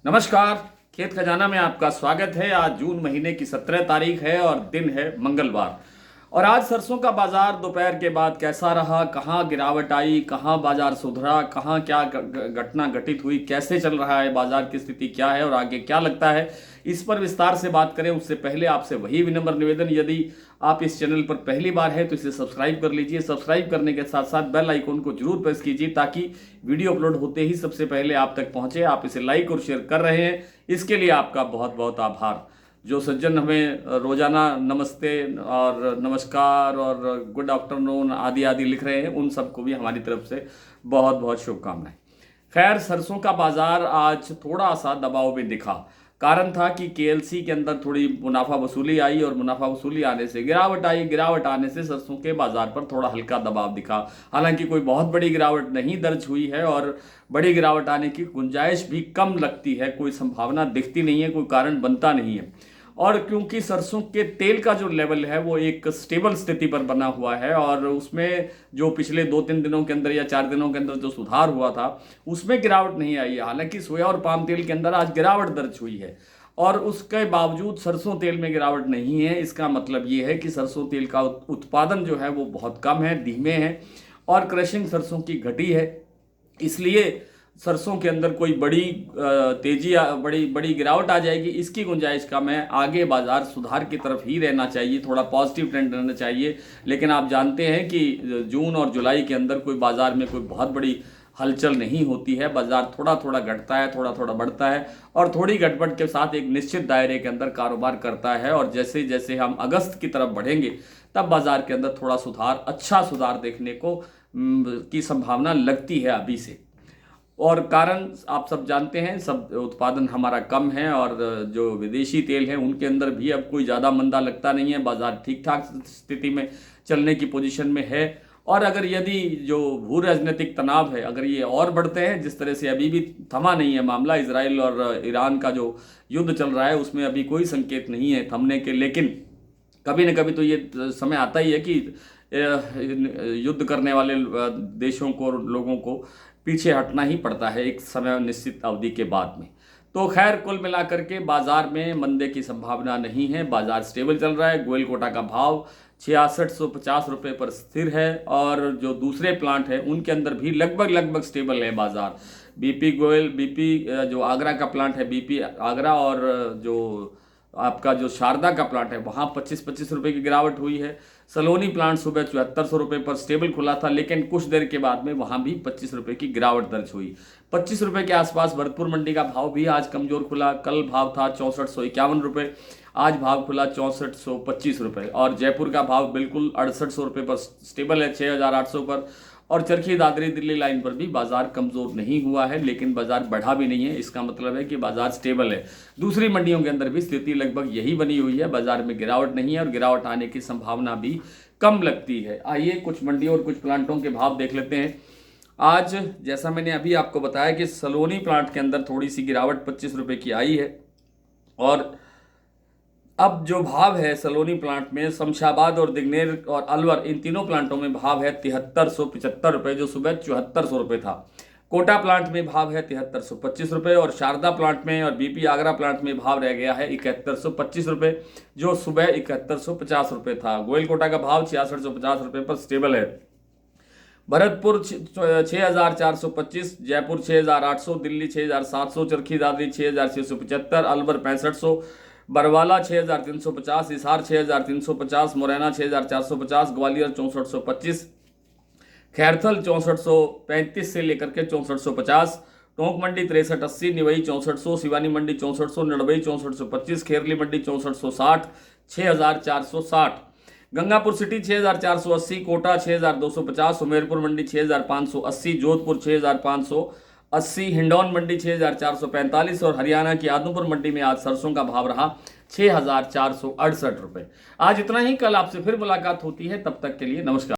नमस्कार। खेत खजाना में आपका स्वागत है। आज जून महीने की 17 तारीख है और दिन है मंगलवार। और आज सरसों का बाजार दोपहर के बाद कैसा रहा, कहाँ गिरावट आई, कहाँ बाजार सुधरा, कहाँ क्या घटना घटित हुई, कैसे चल रहा है बाजार की स्थिति क्या है और आगे क्या लगता है, इस पर विस्तार से बात करें उससे पहले आपसे वही विनम्र निवेदन, यदि आप इस चैनल पर पहली बार है तो इसे सब्सक्राइब कर लीजिए। सब्सक्राइब करने के साथ साथ बेल आइकन को जरूर प्रेस कीजिए ताकि वीडियो अपलोड होते ही सबसे पहले आप तक पहुंचे। आप इसे लाइक और शेयर कर रहे हैं, इसके लिए आपका बहुत बहुत आभार। जो सज्जन हमें रोजाना नमस्ते और नमस्कार और गुड आफ्टरनून आदि आदि लिख रहे हैं, उन सबको भी हमारी तरफ से बहुत बहुत शुभकामनाएं। खैर, सरसों का बाजार आज थोड़ा सा दबाव में दिखा। कारण था कि केएलसी के अंदर थोड़ी मुनाफा वसूली आई और मुनाफा वसूली आने से गिरावट आई। गिरावट आने से सरसों के बाजार पर थोड़ा हल्का दबाव दिखा। हालांकि कोई बहुत बड़ी गिरावट नहीं दर्ज हुई है और बड़ी गिरावट आने की गुंजाइश भी कम लगती है, कोई संभावना दिखती नहीं है, कोई कारण बनता नहीं है। और क्योंकि सरसों के तेल का जो लेवल है वो एक स्टेबल स्थिति पर बना हुआ है और उसमें जो पिछले 2-3 दिनों के अंदर या 4 दिनों के अंदर जो सुधार हुआ था उसमें गिरावट नहीं आई है। हालांकि सोया और पाम तेल के अंदर आज गिरावट दर्ज हुई है और उसके बावजूद सरसों तेल में गिरावट नहीं है। इसका मतलब ये है कि सरसों तेल का उत्पादन जो है वो बहुत कम है, धीमे है और क्रशिंग सरसों की घटी है। इसलिए सरसों के अंदर कोई बड़ी तेजी बड़ी बड़ी गिरावट आ जाएगी इसकी गुंजाइश का मैं आगे बाजार सुधार की तरफ ही रहना चाहिए, थोड़ा पॉजिटिव ट्रेंड रहना चाहिए। लेकिन आप जानते हैं कि जून और जुलाई के अंदर कोई बाजार में कोई बहुत बड़ी हलचल नहीं होती है। बाजार थोड़ा थोड़ा घटता है, थोड़ा थोड़ा बढ़ता है और थोड़ी गड़बड़ के साथ एक निश्चित दायरे के अंदर कारोबार करता है। और जैसे जैसे हम अगस्त की तरफ बढ़ेंगे तब बाजार के अंदर थोड़ा सुधार, अच्छा सुधार देखने को की संभावना लगती है अभी से। और कारण आप सब जानते हैं, सब उत्पादन हमारा कम है और जो विदेशी तेल है उनके अंदर भी अब कोई ज़्यादा मंदा लगता नहीं है। बाजार ठीक ठाक स्थिति में चलने की पोजीशन में है। और अगर यदि जो भू राजनीतिक तनाव है अगर ये और बढ़ते हैं, जिस तरह से अभी भी थमा नहीं है मामला, इजराइल और ईरान का जो युद्ध चल रहा है उसमें अभी कोई संकेत नहीं है थमने के, लेकिन कभी न कभी तो ये समय आता ही है कि युद्ध करने वाले देशों को, लोगों को पीछे हटना ही पड़ता है एक समय निश्चित अवधि के बाद में। तो खैर, कुल मिलाकर के बाजार में मंदे की संभावना नहीं है, बाजार स्टेबल चल रहा है। गोयल कोटा का भाव 6650 रुपये पर स्थिर है और जो दूसरे प्लांट हैं उनके अंदर भी लगभग स्टेबल है बाजार। बीपी गोयल, बीपी जो आगरा का प्लांट है, बीपी आगरा, और जो आपका जो शारदा का प्लांट है वहाँ 25-25 रुपये की गिरावट हुई है। सलोनी प्लांट सुबह 7400 रुपये पर स्टेबल खुला था, लेकिन कुछ देर के बाद में वहाँ भी 25 रुपये की गिरावट दर्ज हुई। 25 रुपये के आसपास भरतपुर मंडी का भाव भी आज कमजोर खुला। कल भाव था 6451 रुपये, आज भाव खुला 6425 रुपये। और जयपुर का भाव बिल्कुल 6800 रुपये पर स्टेबल है, 6800 पर। और चरखी दादरी दिल्ली लाइन पर भी बाजार कमजोर नहीं हुआ है, लेकिन बाजार बढ़ा भी नहीं है। इसका मतलब है कि बाजार स्टेबल है। दूसरी मंडियों के अंदर भी स्थिति लगभग यही बनी हुई है, बाजार में गिरावट नहीं है और गिरावट आने की संभावना भी कम लगती है। आइए कुछ मंडियों और कुछ प्लांटों के भाव देख लेते हैं। आज जैसा मैंने अभी आपको बताया कि सलोनी प्लांट के अंदर थोड़ी सी गिरावट 25 रुपये की आई है और अब जो भाव है सलोनी प्लांट में, शमशाबाद और दिग्नेर और अलवर, इन तीनों प्लांटों में भाव है 7375 रुपये, जो सुबह 7400 रुपये था। कोटा प्लांट में भाव है 7325 रुपये और शारदा प्लांट में और बीपी आगरा प्लांट में भाव रह गया है 7125 रुपये, जो सुबह 7150 रुपये था। गोयल कोटा का भाव 6650 रुपये पर स्टेबल है। भरतपुर 6425, जयपुर 6800, दिल्ली 6700, चरखी दादरी 6675, अलवर 6500, बरवाला 6350, हिसार 6350, मुरैना 6450, ग्वालियर 6425, खैरथल 6435 से लेकर के 6450, टोंक मंडी 6380, निवई 6400, सिवानी मंडी 6400, नड़बई 6425, खेरली मंडी 6460, 6460, गंगापुर सिटी 6480, कोटा 6250, सुमेरपुर मंडी 6580, जोधपुर 6580, हिंडौन मंडी 6445 और हरियाणा की आदमपुर मंडी में आज सरसों का भाव रहा 6468 रुपये। आज इतना ही, कल आपसे फिर मुलाकात होती है, तब तक के लिए नमस्कार।